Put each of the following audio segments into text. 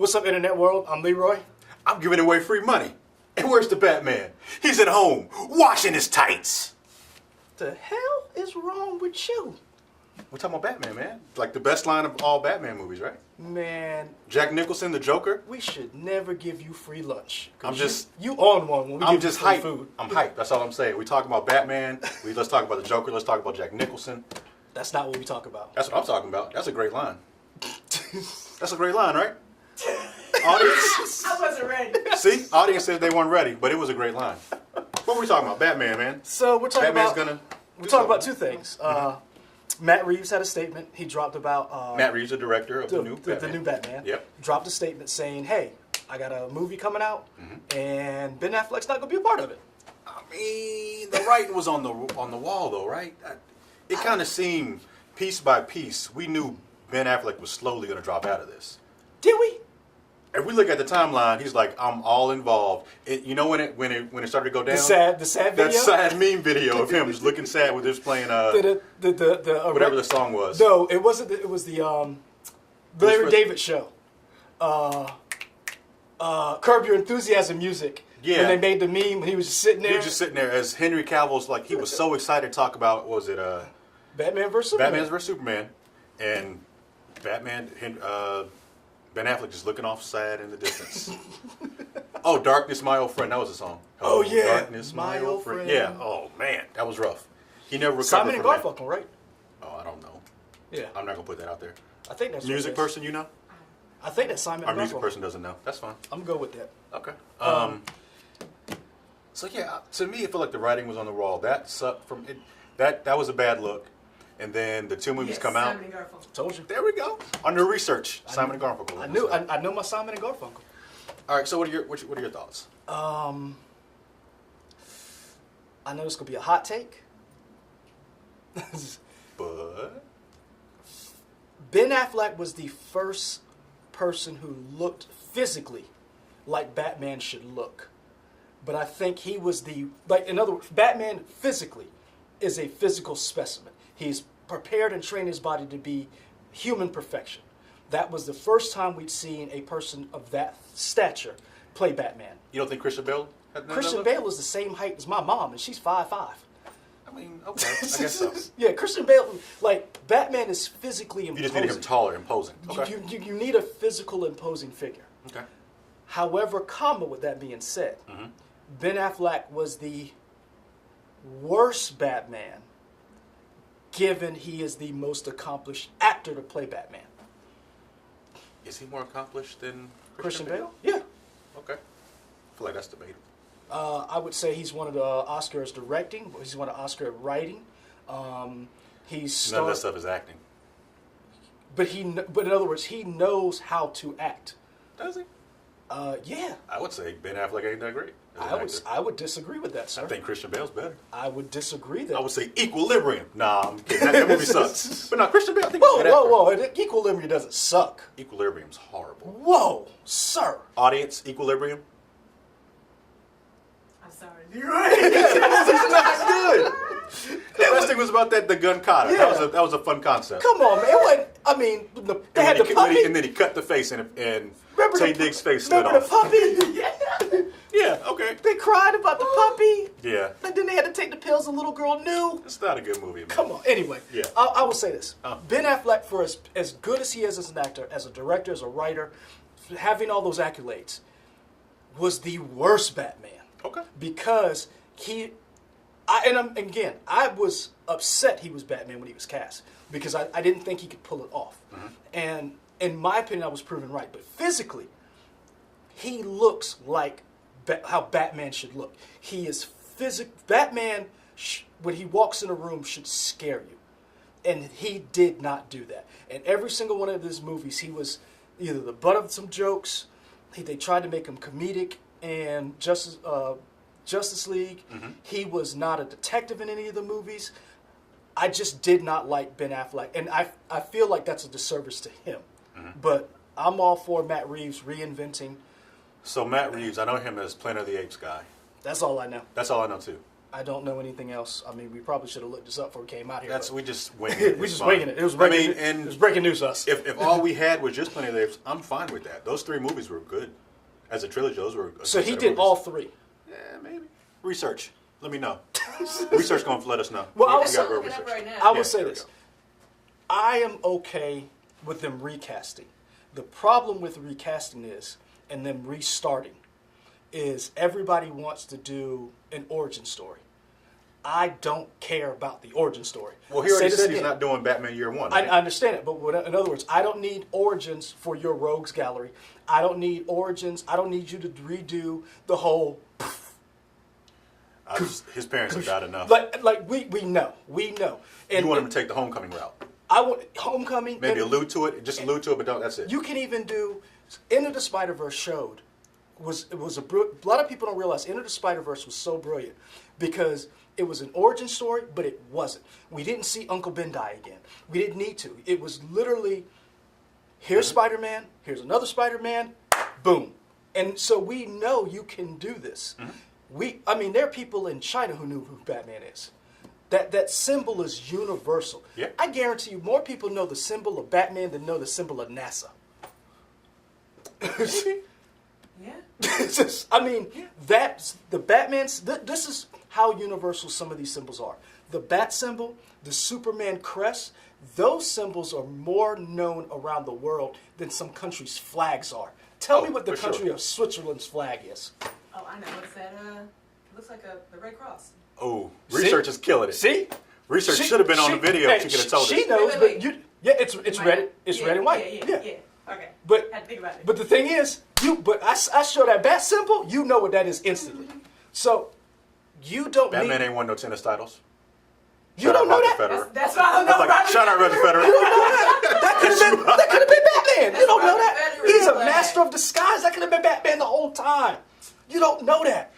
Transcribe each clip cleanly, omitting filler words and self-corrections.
What's up, internet world? I'm Leroy. I'm giving away free money. And where's the Batman? He's at home, washing his tights. The hell is wrong with you? We're talking about Batman, man. Like the best line of all Batman movies, right? Man. Jack Nicholson, the Joker. We should never give you free lunch. You own one when we I'm give just you free hyped. food. I'm hyped. That's all I'm saying. We talking about Batman. Let's talk about the Joker. Let's talk about Jack Nicholson. That's not what we talk about. That's what I'm talking about. That's a great line. That's a great line, right? Audience. I wasn't ready. See, audience said they weren't ready, but it was a great line. What were we talking about? Batman, man. So we're talking We're talking about two things. Matt Reeves had a statement. He dropped about Matt Reeves, the director of the new Batman. Yep. Dropped a statement saying, "Hey, I got a movie coming out, and Ben Affleck's not going to be a part of it." I mean, the writing was on the wall, though, right? It kind of seemed piece by piece. We knew Ben Affleck was slowly going to drop out of this. Did we? If we look at the timeline, he's like, "I'm all involved." You know when it started to go down? The sad video. That sad meme video of him just looking sad with just playing whatever the song was. No, it wasn't. It was the Larry David show. Curb Your Enthusiasm music. Yeah. When they made the meme, he was just sitting there. He was just sitting there as Henry Cavill's like he was so excited to talk about Batman vs Superman. Batman vs Superman, and Ben Affleck just looking off sad in the distance. Oh, Darkness, My Old Friend. That was the song. Oh, yeah. Darkness, My Old Friend. Yeah. Oh, man. That was rough. He never recovered Simon and from that. Garfunkel, right? Oh, I don't know. Yeah. I'm not going to put that out there. I think that's Music person, you know? I think that's Simon Our and music Garfunkel. person doesn't know. That's fine. I'm good with that. Okay. So, yeah, to me, it felt like the writing was on the wall. That sucked from it. That was a bad look. And then the two movies come out. Simon and Garfunkel. Told you. There we go. Under research, Simon and Garfunkel. I know my Simon and Garfunkel. All right. So what are your thoughts? I know it's gonna be a hot take. But Ben Affleck was the first person who looked physically like Batman should look. But I think he was in other words, Batman physically is a physical specimen. He's prepared and trained his body to be human perfection. That was the first time we'd seen a person of that stature play Batman. you don't think Christian Bale had that Christian look? Bale is the same height as my mom, and she's 5'5". I mean, okay. I guess so. Yeah, Christian Bale, Batman is physically imposing. You just need him taller, imposing. Okay. You need a physical, imposing figure. Okay. However, with that being said, Ben Affleck was the worst Batman, given he is the most accomplished actor to play Batman. Is he more accomplished than Christian Bale? Yeah. Okay. I feel like that's debatable. I would say he's one of the Oscars directing. He's one of the Oscar writing. He's None of that stuff is acting. But in other words, he knows how to act. Does he? Yeah. I would say Ben Affleck ain't that great. I would disagree with that, sir. I think Christian Bale's better. I would disagree that. I would say Equilibrium. Nah, I'm kidding. That movie sucks. But no, Christian Bale, I think Whoa. Equilibrium doesn't suck. Equilibrium's horrible. Whoa, sir. Audience, Equilibrium. I'm sorry. You're right. It's not good. The best thing was about the gun kata. Yeah. That was a fun concept. Come on, man. It wasn't, I mean, they had the puppy. And then he cut the face and Tay Diggs' face slid Remember off. the puppy? Yeah. Yeah, okay. They cried about the puppy. Yeah. And then they had to take the pills the little girl knew. It's not a good movie, man. Come on. Anyway, Yeah. I will say this. Ben Affleck, for as good as he is as an actor, as a director, as a writer, having all those accolades, was the worst Batman. Okay. Because I was upset he was Batman when he was cast. Because I didn't think he could pull it off. And in my opinion, I was proven right. But physically, he looks like how Batman should look. He is Batman, when he walks in a room, should scare you. And he did not do that. In every single one of his movies, he was either the butt of some jokes, they tried to make him comedic, and Justice League. He was not a detective in any of the movies. I just did not like Ben Affleck. And I feel like that's a disservice to him. But I'm all for Matt Reeves reinventing. So Matt Reeves, I know him as Planet of the Apes guy. That's all I know. That's all I know too. I don't know anything else. I mean, we probably should have looked this up before we came out here. We just winging it. We It's just fine. winging it. It was breaking news to us. If all we had was just Planet of the Apes, I'm fine with that. Those 3 movies were good. As a trilogy, those were good. So he did all 3. Yeah, maybe. Research. Let me know. Research going to let us know. Well, We I got real looking up research. right now. I will Yeah, say there we this. go. I am okay with them recasting. The problem with recasting is, and them restarting, is everybody wants to do an origin story. I don't care about the origin story. Well, he already Say this said he's again. not doing Batman Year 1. I Right? understand it, but in other words, I don't need origins for your rogues gallery. I don't need origins. I don't need you to redo the whole. His parents have got enough. Like we know, And You want him to take the homecoming route. I want Homecoming. Maybe and- allude to it. Just allude to it, but don't. That's it. You can even do Into the Spider-Verse showed a lot of people don't realize Into the Spider-Verse was so brilliant because it was an origin story, but it wasn't. We didn't see Uncle Ben die again. We didn't need to. It was literally here's Spider-Man, here's another Spider-Man, boom. And so we know you can do this. I mean, there are people in China who knew who Batman is. That symbol is universal. Yeah. I guarantee you more people know the symbol of Batman than know the symbol of NASA. Yeah. I mean, that's the Batman's. This is how universal some of these symbols are. The bat symbol, the Superman crest, those symbols are more known around the world than some countries' flags are. Tell me what the for country sure. of Switzerland's flag is. Oh, I know. What's that? Looks like the Red Cross. Oh, research is killing it. See? Research should have been on the video. Hey, She could have told she us. knows, Wait. but you. Yeah, it's red. It's red and white. Yeah. Okay. But Had to think about it. But the thing is, I show that bat symbol, you know what that is instantly. So you don't Batman need. ain't won no tennis titles. You don't know that. That's why I don't know. That's like, shout out Roger Federer. That could have been Batman. You don't know that. Federer He's a flag. master of disguise. That could have been Batman the whole time. You don't know that.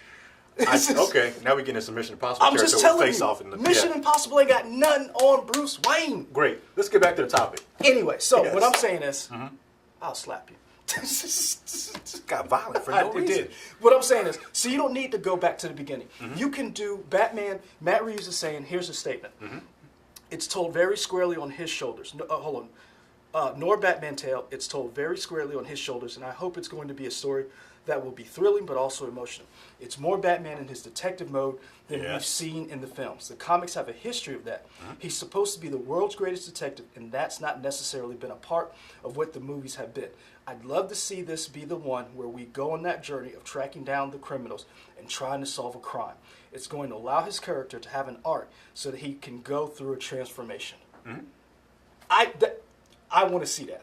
Okay, now we get into some Mission Impossible I'm character just with telling face you. off in the Mission Impossible ain't got nothing on Bruce Wayne. Great. Let's get back to the topic. Anyway, so Yes. what I'm saying is, I'll slap you. Got violent for I no reason. did. What I'm saying is, so you don't need to go back to the beginning. You can do Batman. Matt Reeves is saying, here's a statement. It's told very squarely on his shoulders. No, hold on. Nor Batman tale. It's told very squarely on his shoulders, and I hope it's going to be a story that will be thrilling but also emotional. It's more Batman in his detective mode than we've Yes. seen in the films. The comics have a history of that. He's supposed to be the world's greatest detective, and that's not necessarily been a part of what the movies have been. I'd love to see this be the one where we go on that journey of tracking down the criminals and trying to solve a crime. It's going to allow his character to have an arc so that he can go through a transformation. I want to see that.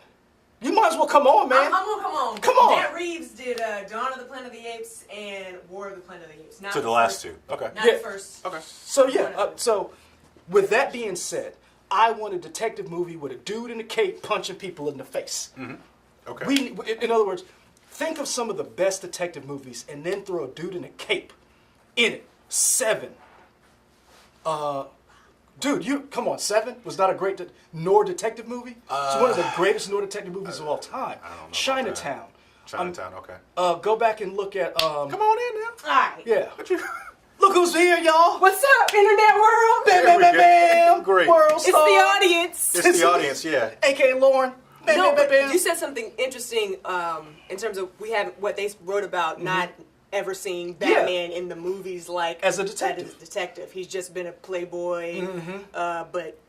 You might as well come on, man. I'm gonna come on. Come on. Matt Reeves did Dawn of the Planet of the Apes and War of the Planet of the Apes. Not To the last two. Okay. Not Yeah. the first. Okay. So yeah, so with that being said, I want a detective movie with a dude in a cape punching people in the face. Okay. In other words, think of some of the best detective movies and then throw a dude in a cape in it. Seven. Dude, come on. Seven was not a great Noir detective movie. It's one of the greatest Noir detective movies of all time. I don't know about Chinatown. Chinatown. Okay. Go back and look at. Come on in now. All right. Yeah. What you? Look who's here, y'all. What's up, internet world? Bam, There bam, we bam, go. bam. Great. World It's star. the audience. It's the audience. Yeah. AKA Lauren. Bam, No, bam, bam, but bam. you said something interesting in terms of we have what they wrote about not ever seeing Batman in the movies like As a detective. He's just been a playboy, but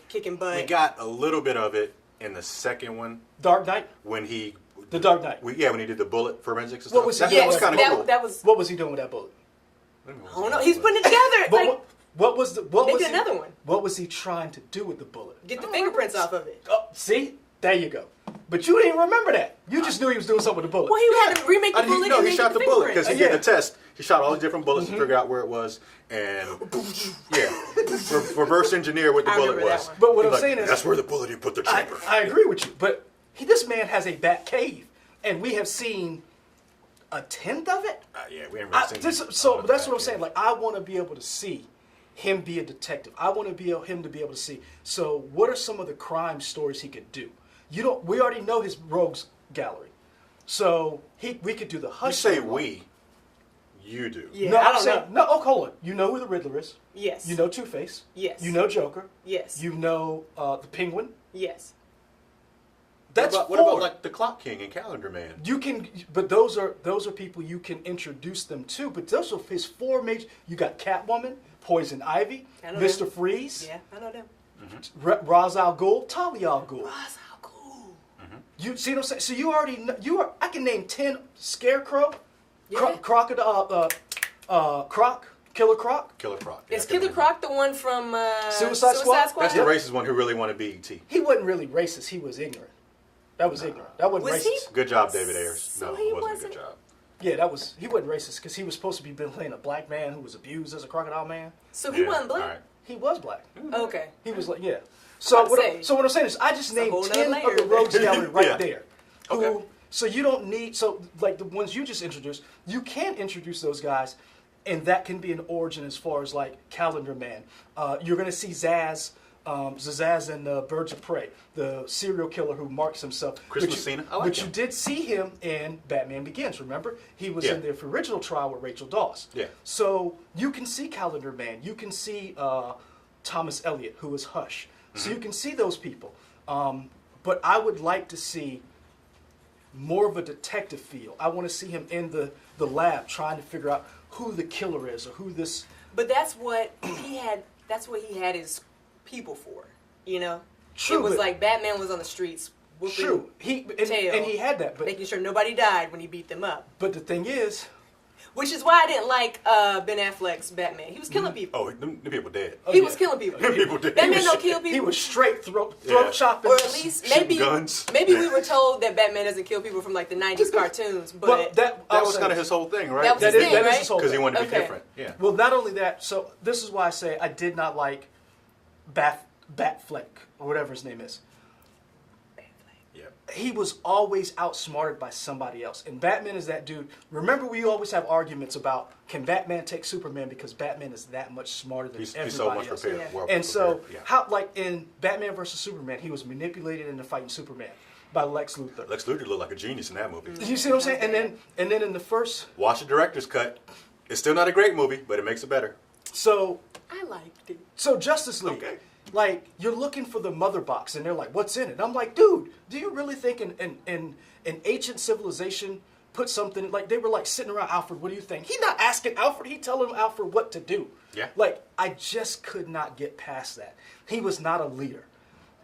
kicking butt. We got a little bit of it in the second one Dark Knight. when he. The Dark Knight. when he did the bullet forensics and What stuff. was he that, doing? that was kind of that, cool. that was. What was he doing with that bullet? I don't know. He's putting it together. But like what was Make it another one. What was he trying to do with the bullet? get the fingerprints off of it. Oh, see, there you go. But you didn't remember that. You just knew he was doing something with the bullet. Well, he had to remake the bullet. No, and he make shot the bullet because he Yeah. did the test. He shot all the different bullets to figure out where it was, and reverse engineer what the I bullet remember that was. one. But what He's I'm saying is, that's where the bullet he put the I, chamber. I agree with you. But this man has a bat cave, and we have seen a tenth of it. Yeah, we ain't really seen So the that's what I'm back saying. end. Like, I want to be able to see him be a detective. I want to be him to be able to see. So, what are some of the crime stories he could do? We already know his rogues gallery. So we could do the You hush. say one. we. You do. Yeah, no, I I'm don't saying, know. no. Oh, hold on. You know who the Riddler is. Yes. You know Two-Face. Yes. You know Joker. Yes. You know the Penguin. Yes. That's what four. about like the Clock King and Calendar Man? You can, but those are people you can introduce them to. But those are his four major. You got Catwoman, Poison Ivy, I know Mr. them. Freeze, Yeah, I know them. Ra's al Ghul, Talia al Ghul. Ra's al Ghul. You see what I'm saying? So you already know, I can name 10 Scarecrow, Yeah. Crocodile, Killer Croc. Killer Croc. Is Yeah, Killer Croc the one from Suicide Squad? That's the racist one who really wanted to be E.T. He wasn't really racist. He was ignorant. That was ignorant. That wasn't Was racist. he? Good job, David Ayers. So No, he it wasn't a wasn't- good job. Yeah, he wasn't racist because he was supposed to be playing a black man who was abused as a crocodile man. So he wasn't black? All right. He was black. Okay. He was like, yeah. So About to say, what I'm saying is, I just a named whole nother 10 layer of the there. rogues gallery right Yeah. there. Okay. So you don't need, so like the ones you just introduced, you can introduce those guys, and that can be an origin as far as like Calendar Man. You're going to see Zaz and Birds of Prey, the serial killer who marks himself. Chris But you- Messina? I like But him. you did see him in Batman Begins, remember? He was Yeah. in the original trial with Rachel Dawes. Yeah. So you can see Calendar Man. You can see Thomas Elliott, who is Hush. So you can see those people. But I would like to see more of a detective feel. I want to see him in the lab trying to figure out who the killer is or who this... But that's what he had. That's what he had his people for. You know. True, It was but- like Batman was on the streets whooping True. tail, And he had that. But, making sure nobody died when he beat them up. but the thing is... Which is why I didn't like Ben Affleck's Batman. He was killing people. Oh, them people dead. He yeah. was killing people. Them people dead. Batman He don't was- kill people. He was straight throat Yeah. chopping. or at least Shooting maybe guns. maybe we were told that Batman doesn't kill people from like the '90s cartoons, but Well, That I'll was say kind of this. his whole thing, right? That was That his is- thing, that is right? his whole Because he thing. wanted to be Okay. different. Yeah. Well, not only that, so this is why I say I did not like Batfleck, or whatever his name is. Yeah. He was always outsmarted by somebody else. And Batman is that dude. Remember, we always have arguments about, can Batman take Superman because Batman is that much smarter than He's everybody so much else. prepared. Yeah. Well And so, prepared. Yeah. how, like in Batman versus Superman, he was manipulated into fighting Superman by Lex Luthor. Lex Luthor looked like a genius in that movie. You see what I'm saying? And then in the first, Watch the director's cut. It's still not a great movie, but it makes it better. so I liked it. Justice League, Okay. like you're looking for the mother box, and they're like, "What's in it?" I'm like, "Dude, do you really think in ancient civilization put something like they were like sitting around Alfred? What do you think?" He not asking Alfred. He telling Alfred what to do. Yeah. Like I just could not get past that. He was not a leader,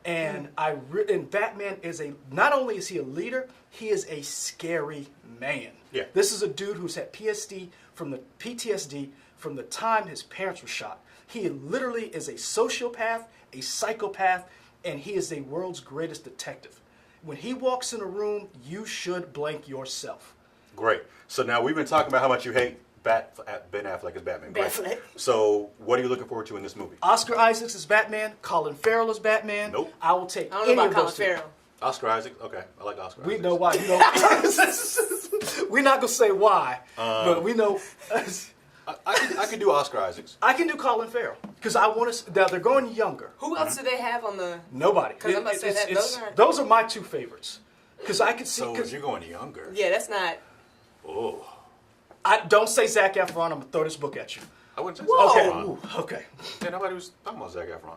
and and Batman is not only is he a leader, he is a scary man. Yeah. This is a dude who's had PTSD from the time his parents were shot. He literally is a sociopath, a psychopath, and he is the world's greatest detective. When he walks in a room, you should blank yourself. Great. So now we've been talking about how much you hate Ben Affleck as Batman. Ben Right? Affleck. So what are you looking forward to in this movie? Oscar Isaacs is Batman. Colin Farrell is Batman. Nope. I will take I don't any know of about Colin those two. Farrell. Oscar Isaac. Okay, I like Oscar. We Isaac. know why. You know, we're not gonna say why, but we know. I can do Oscar Isaacs. I can do Colin Farrell because I want to. Now they're going younger. Who else do they have on the? Nobody. 'Cause I'm about to say that those are my two favorites. Because I could see. So Cause you're going younger. Yeah, that's not. Oh, I don't say Zac Efron. I'm gonna throw this book at you. I wouldn't say Whoa. Okay. Zac Efron. Ooh, okay. Yeah, nobody was talking about Zac Efron.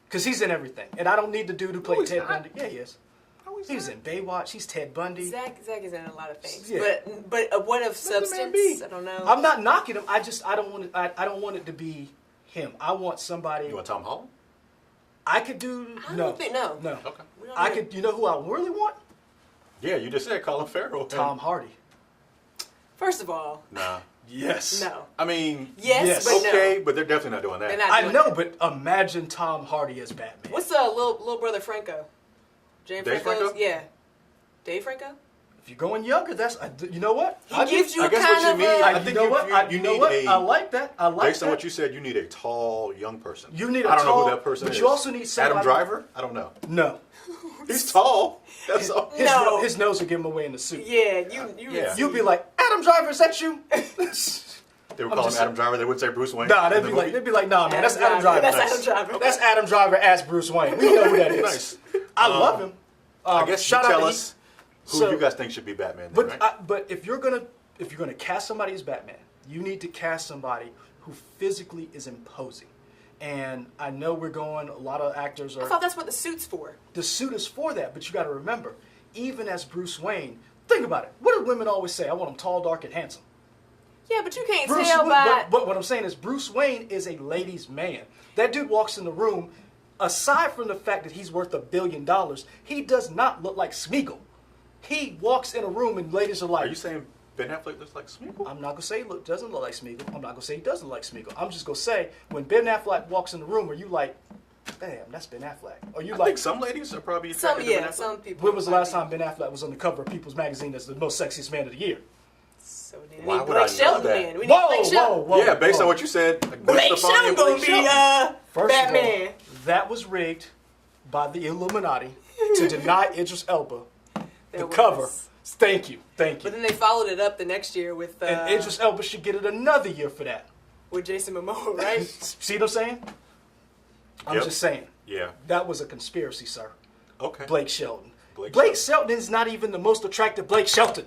Because he's in everything, and I don't need the dude who played he's Ted not. Bundy. Yeah, he is. No, he's He's not. in Baywatch. He's Ted Bundy. Zach is in a lot of things, Yeah. but what of Let the man substance? be. I don't know. I'm not knocking him. I don't want it. I don't want it to be him. I want somebody. You want Tom Holland? I could do. I no. don't think no. No. Okay. We don't I need- could. You know who I really want? Yeah, you just said Colin Farrell. Tom Hardy. First of all, Nah. Yes. no. I mean, Yes, Yes. but okay, no. but they're definitely not doing that. They're not I doing know, that. but imagine Tom Hardy as Batman. What's little brother Franco? James Dave Franco's? Franco? Yeah. Dave Franco? If you're going younger, that's you know what? He gives you I a guess what kind you of mean- a. I I think you know you- what? you- I, you you know need what? a- I like that. I like Based that. on what you said, you need a tall young person. You need a I don't know tall- who that person but is. you also need somebody- Adam Driver? I don't know. No. He's tall. That's all. No. His nose will give him away in the suit. Yeah, you. Yeah. You'd be like, Adam Driver, is that you? They would I'm call him just Adam Driver. They wouldn't say Bruce Wayne. Nah, in they'd the be movie. like, nah, man, that's Adam Driver. That's Nice. Adam Driver. That's Adam Driver as Bruce Wayne. We know who that is. Nice. I love him. I guess you shout out tell to us who so- you guys think should be Batman. Then, But right? but if you're gonna cast somebody as Batman, You need to cast somebody who physically is imposing. And I know we're going, a lot of actors are... I thought that's what the suit's for. The suit is for that, but you got to remember, even as Bruce Wayne, think about it. What do women always say? I want him tall, dark, and handsome. Yeah, but you can't tell by... But what I'm saying is Bruce Wayne is a ladies' man. That dude walks in the room, aside from the fact that he's worth $1 billion, he does not look like Smeagol. He walks in a room and ladies are like... Are you saying Ben Affleck looks like Smeagol? I'm not going to say he doesn't look like Smeagol. I'm not going to say he doesn't look like Smeagol. I'm just going to say, when Ben Affleck walks in the room, are you like, damn, that's Ben Affleck? Or you I like... think some ladies are probably attracted to Ben Affleck. Some people. When was the last time Ben Affleck was on the cover of People's Magazine as the most sexiest man of the year? So we Why need would I Blake know Shelton that? then. We need Blake Shelton. Whoa. Yeah, based on what you said. Blake Shelton gonna be First Batman. of all, that was rigged by the Illuminati to deny Idris Elba the cover. Thank you. But then they followed it up the next year with... And Idris Elba should get it another year for that. with Jason Momoa, right? See what I'm saying? I'm just saying. Yeah. That was a conspiracy, sir. Okay. Blake Shelton. Blake Shelton is not even the most attractive Blake Shelton.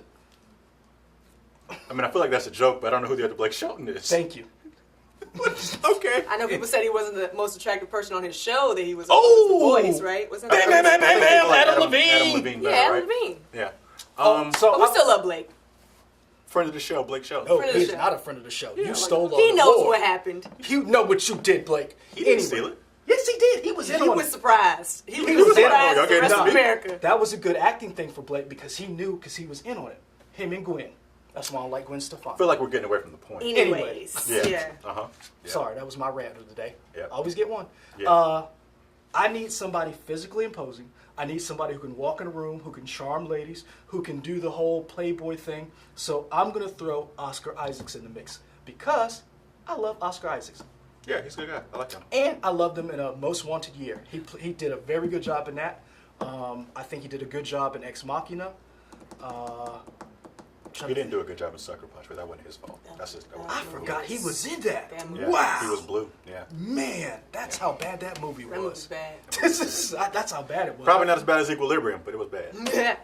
I mean, I feel like that's a joke, but I don't know who the other Blake Shelton is. Thank you. Okay. I know people said he wasn't the most attractive person on his show, that he was Oh! the voice, right? Wasn't that Bam, bam, bam, bam, Like Adam Levine. Adam Levine Yeah, better, Adam right? Levine. Yeah. So But we still love Blake. Friend of the show, Blake Shelton. No, friend of the he's show. not a friend of the show. Yeah, You like- stole all He the knows lore. what happened. You know what you did, Blake. He didn't steal it. Yes, he did. He was in He on was it. surprised. He was was in on it. surprised Y'all the gave rest it to of me. America. That was a good acting thing for Blake because he knew because he was in on it. Him and Gwen. That's why I like Gwen I Stefani. feel like we're getting away from the point. Anyways. Yeah. Uh-huh. Yeah. Sorry, that was my rant of the day. Yeah. I always get one. Yeah. I need somebody physically imposing. I need somebody who can walk in a room, who can charm ladies, who can do the whole Playboy thing. So I'm going to throw Oscar Isaacs in the mix because I love Oscar Isaacs. Yeah, he's a good guy. I like him. And I loved him in a Most Wanted Year. He did a very good job in that. I think he did a good job in Ex Machina. He didn't do a good job in Sucker Punch, but that wasn't his fault. That's just. I forgot he was in that. Yeah, Wow. He was blue. Yeah. Man, that's how bad that movie That movie was was. bad. That's how bad it was. Probably not as bad as Equilibrium, but it was bad.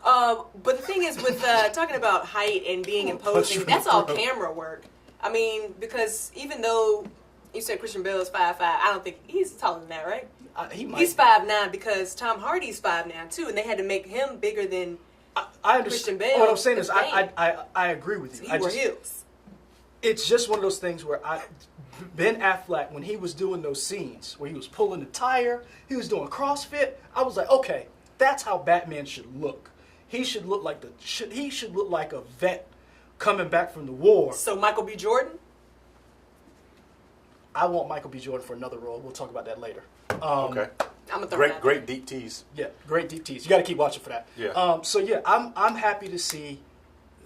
But the thing is, with talking about height and being imposing, that's all camera work. I mean, because even though you said Christian Bale is 5'5", I don't think he's taller than that, right? He's 5'9" because Tom Hardy's 5'9" too, and they had to make him bigger than I understand. Christian Bale. What I'm saying is, is Bane. I agree with you. He wore heels. It's just one of those things where Ben Affleck, when he was doing those scenes where he was pulling the tire, he was doing CrossFit, I was like, okay, that's how Batman should look. He should look like he should look like a vet coming back from the war. So Michael B. Jordan? I want Michael B. Jordan for another role. We'll talk about that later. Okay. I'm gonna throw that. Great deep tease. Yeah, great deep tease. You got to keep watching for that. Yeah. So yeah, I'm happy to see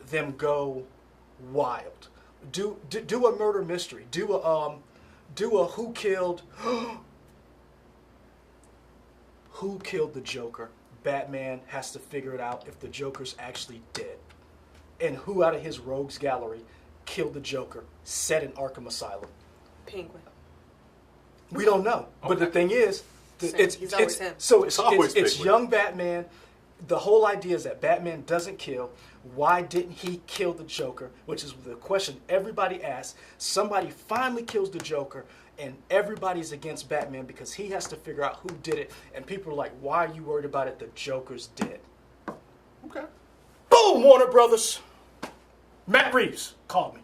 them go wild. Do a murder mystery. Do a who killed the Joker. Batman has to figure it out if the Joker's actually dead, and who out of his rogues gallery killed the Joker, set in Arkham Asylum. Penguin. We don't know. But the thing is, He's always him. So It's always it's Penguin. young Batman. The whole idea is that Batman doesn't kill. Why didn't he kill the Joker? Which is the question everybody asks. Somebody finally kills the Joker, and everybody's against Batman because he has to figure out who did it. And people are like, why are you worried about it? The Joker's dead. Okay. Boom, Warner Brothers. Matt Reeves, call me.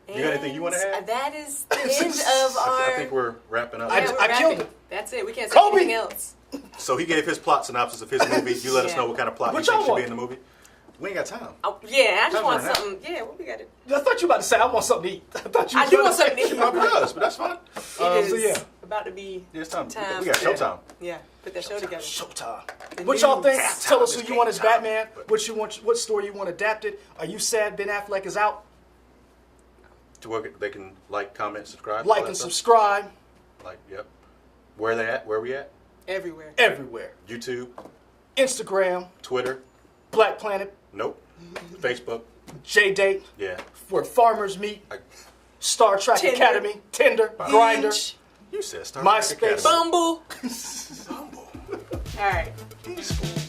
You got anything you want to add? That is the end of our... I think we're wrapping up. I we're killed wrapping. it. That's it. We can't say Kobe! anything else. So he gave his plot synopsis of his movie. You let us know what kind of plot What you think y'all should be want? in the movie. We ain't got time. Oh, yeah, I just Time's want running out. something. Yeah, what we got it? I thought you were about to say I want something to eat. I do want something to eat. It probably does, but that's fine. It so is yeah. about to be Yeah, it's time. time. We got showtime. Yeah, put that show together. Showtime. The What y'all news. think? Tell us It's who you want as game time. Batman. What story you want adapted? Are you sad Ben Affleck is out? To work, they can like, comment, subscribe. all Like that and stuff. subscribe Like, yep. Where they at? Where we at? Everywhere. everywhere. YouTube, Instagram, Twitter. Black Planet, Nope. Facebook. J-Date, Yeah. where farmers meet, I, Star Trek Tinder. Academy, Tinder, Grindr, Hinge, you said Star Trek MySpace. Academy. Bumble. Bumble. All right. These fools.